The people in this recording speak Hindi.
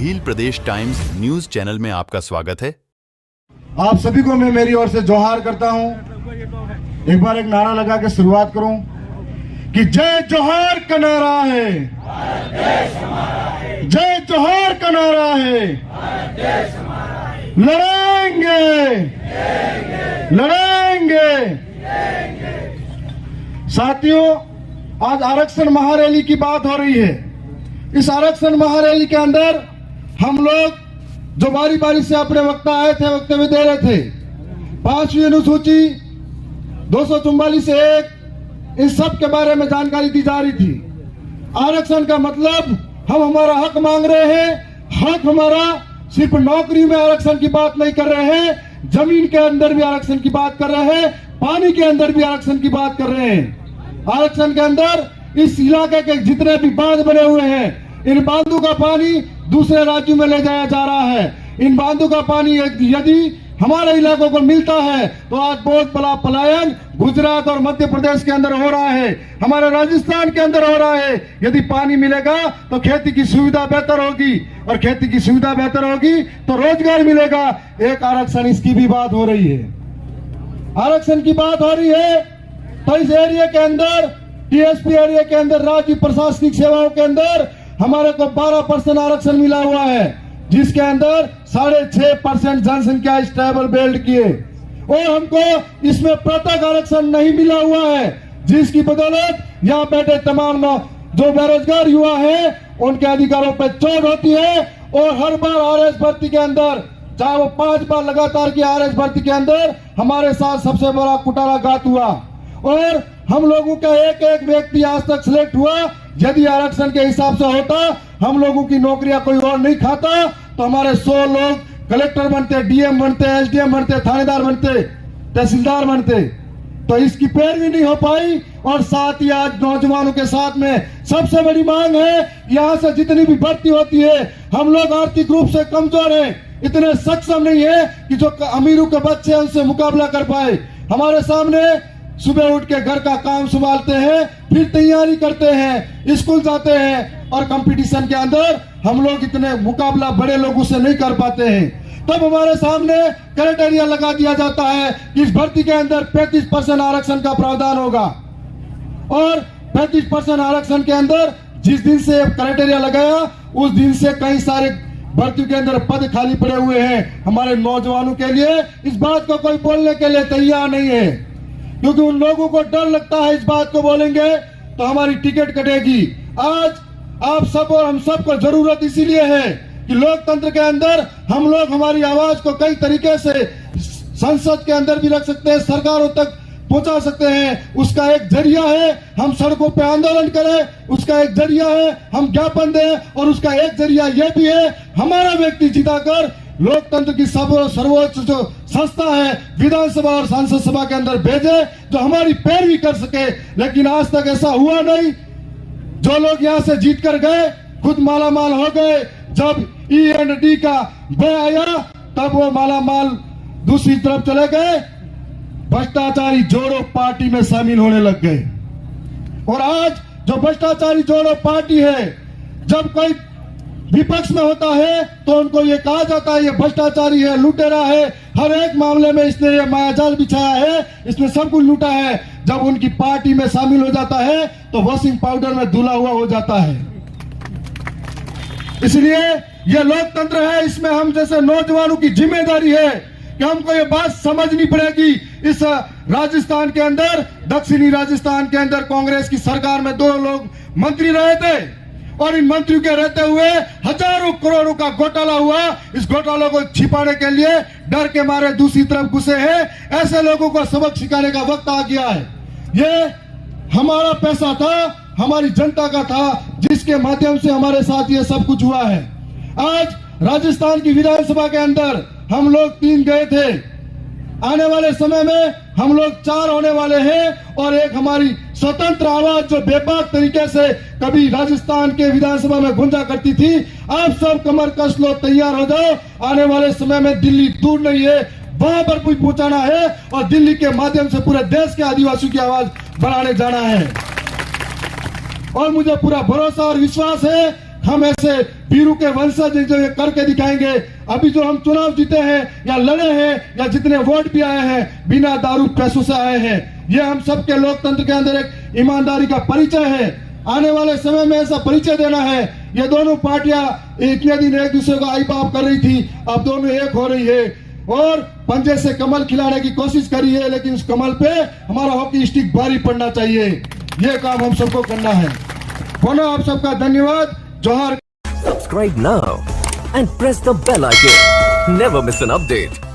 भील प्रदेश टाइम्स न्यूज चैनल में आपका स्वागत है। आप सभी को मैं मेरी ओर से जोहार करता हूं। एक बार एक नारा लगा के शुरुआत करूं कि जय जोहार का नारा है, जय जोहार का नारा है, लड़ेंगे लड़ेंगे। साथियों, आज आरक्षण महारैली की बात हो रही है। इस आरक्षण महारैली के अंदर हम लोग जो बारी बारी से अपने वक्ता आए थे, वक्तव्य दे रहे थे। 5वीं अनुसूची 244 से 1 इन सब के बारे में जानकारी दी जा रही थी। आरक्षण का मतलब हम हमारा हक मांग रहे हैं। हक हमारा सिर्फ नौकरी में आरक्षण की बात नहीं कर रहे हैं, जमीन के अंदर भी आरक्षण की बात कर रहे हैं, पानी के अंदर भी आरक्षण की बात कर रहे हैं। आरक्षण के अंदर इस इलाके के जितने भी बांध बने हुए हैं, इन बांधों का पानी दूसरे राज्यों में ले जाया जा रहा है। इन बांधों का पानी यदि हमारे इलाकों को मिलता है तो आज बहुत बड़ा पलायन गुजरात और मध्य प्रदेश के अंदर हो रहा है, हमारे राजस्थान के अंदर हो रहा है। यदि पानी मिलेगा तो खेती की सुविधा बेहतर होगी, और खेती की सुविधा बेहतर होगी तो रोजगार मिलेगा। एक आरक्षण इसकी भी बात हो रही है। आरक्षण की बात हो रही है तो इस एरिया के अंदर, टीएसपी एरिया के अंदर, राज्य प्रशासनिक सेवाओं के अंदर हमारे को 12% आरक्षण मिला हुआ है, जिसके अंदर 6.5% जनसंख्या स्टेबल बेल्ट की है, और हमको इसमें प्रत्येक आरक्षण नहीं मिला हुआ है, जिसकी बदौलत यहाँ बैठे तमाम जो बेरोजगार युवा हैं उनके अधिकारों पर चोट होती है। और हर बार आरएस भर्ती के अंदर, चाहे वो 5 बार लगातार की आरएस भर्ती के अंदर हमारे साथ सबसे बड़ा कुटाराघात हुआ, और हम लोगों का एक एक व्यक्ति आज तक सिलेक्ट हुआ। यदि आरक्षण के हिसाब से होता, हम लोगों की नौकरियां कोई और नहीं खाता, तो हमारे 100 लोग कलेक्टर बनते, डीएम बनते, एसडीएम बनते, थानेदार बनते, तहसीलदार बनते। तो इसकी पैरवी नहीं हो पाई। और साथ ही आज नौजवानों के साथ में सबसे बड़ी मांग है, यहाँ से जितनी भी भर्ती होती है, हम लोग आर्थिक रूप से कमजोर हैं, इतने सक्षम नहीं है कि जो अमीरों के बच्चे उनसे मुकाबला कर पाए। हमारे सामने सुबह उठ के घर का काम संभालते हैं, फिर तैयारी करते हैं, स्कूल जाते हैं, और कंपटीशन के अंदर हम लोग इतने मुकाबला बड़े लोगों से नहीं कर पाते हैं। तब हमारे सामने क्राइटेरिया लगा दिया जाता है कि इस भर्ती के अंदर 35% आरक्षण का प्रावधान होगा, और 35% आरक्षण के अंदर जिस दिन से क्राइटेरिया लगाया उस दिन से कई सारे भर्ती के अंदर पद खाली पड़े हुए हैं हमारे नौजवानों के लिए। इस बात को कोई बोलने के लिए तैयार नहीं है, क्योंकि उन लोगों को डर लगता है इस बात को बोलेंगे तो हमारी टिकट कटेगी। आज आप सब और हम सब को जरूरत इसीलिए है कि लोकतंत्र के अंदर हम लोग हमारी आवाज को कई तरीके से संसद के अंदर भी रख सकते हैं, सरकारों तक पहुंचा सकते हैं। उसका एक जरिया है हम सड़कों पे आंदोलन करें, उसका एक जरिया है हम ज्ञापन दें, और उसका एक जरिया यह भी है हमारा व्यक्ति जिताकर लोकतंत्र की सर्वोच्च जो संस्था है विधानसभा और संसद सभा के अंदर भेजे, जो हमारी पैरवी कर सके। लेकिन आज तक ऐसा हुआ नहीं। जो लोग यहाँ से जीत कर गए खुद मालामाल हो गए। जब E&D का बे आया तब वो मालामाल दूसरी तरफ चले गए, भ्रष्टाचारी जोड़ो पार्टी में शामिल होने लग गए। और आज जो भ्रष्टाचारी जोड़ो पार्टी है, जब कोई विपक्ष में होता है तो उनको ये कहा जाता है ये भ्रष्टाचारी है, लुटेरा है, हर एक मामले में इसने ये मायाजाल बिछाया है, इसने सब कुछ लूटा है। जब उनकी पार्टी में शामिल हो जाता है तो वॉशिंग पाउडर में धुला हुआ हो जाता है। इसलिए ये लोकतंत्र है, इसमें हम जैसे नौजवानों की जिम्मेदारी है कि हमको ये बात समझनी पड़ेगी। इस राजस्थान के अंदर, दक्षिणी राजस्थान के अंदर कांग्रेस की सरकार में 2 लोग मंत्री रहे थे, और इन मंत्रियों के रहते हुए हजारों करोड़ों का घोटाला हुआ। इस घोटालों को छिपाने के लिए डर के मारे दूसरी तरफ घुसे हैं। ऐसे लोगों को सबक सिखाने का वक्त आ गया है। ये हमारा पैसा था, हमारी जनता का था, जिसके माध्यम से हमारे साथ ये सब कुछ हुआ है। आज राजस्थान की विधानसभा के अंदर हम लोग 3 गए थे, आने वाले समय में हम लोग 4 होने वाले हैं, और एक हमारी स्वतंत्र आवाज जो बेबाक तरीके से कभी राजस्थान के विधानसभा में गूंजा करती थी। आप सब कमर कस लो, तैयार हो जाओ। आने वाले समय में दिल्ली दूर नहीं है, वहां पर कुछ पहुंचाना है, और दिल्ली के माध्यम से पूरे देश के आदिवासियों की आवाज बढ़ाने जाना है। और मुझे पूरा भरोसा और विश्वास है हम ऐसे वीरू के वंशज जो ये करके दिखाएंगे। अभी जो हम चुनाव जीते हैं या लड़े हैं या जितने वोट भी आए हैं बिना दारू पैसों से आए हैं। ये हम सबके लोकतंत्र के अंदर एक ईमानदारी का परिचय है। आने वाले समय में ऐसा परिचय देना है। ये दोनों पार्टियां इतने दिन एक दूसरे को आई बाप कर रही थी, अब दोनों एक हो रही है और पंजे से कमल खिलाने की कोशिश करी है, लेकिन उस कमल पे हमारा हॉकी स्टिक भारी पड़ना चाहिए। ये काम हम सबको करना है। पुनः आप सबका धन्यवाद। जोहार। Subscribe now and press the bell icon. Never miss an update.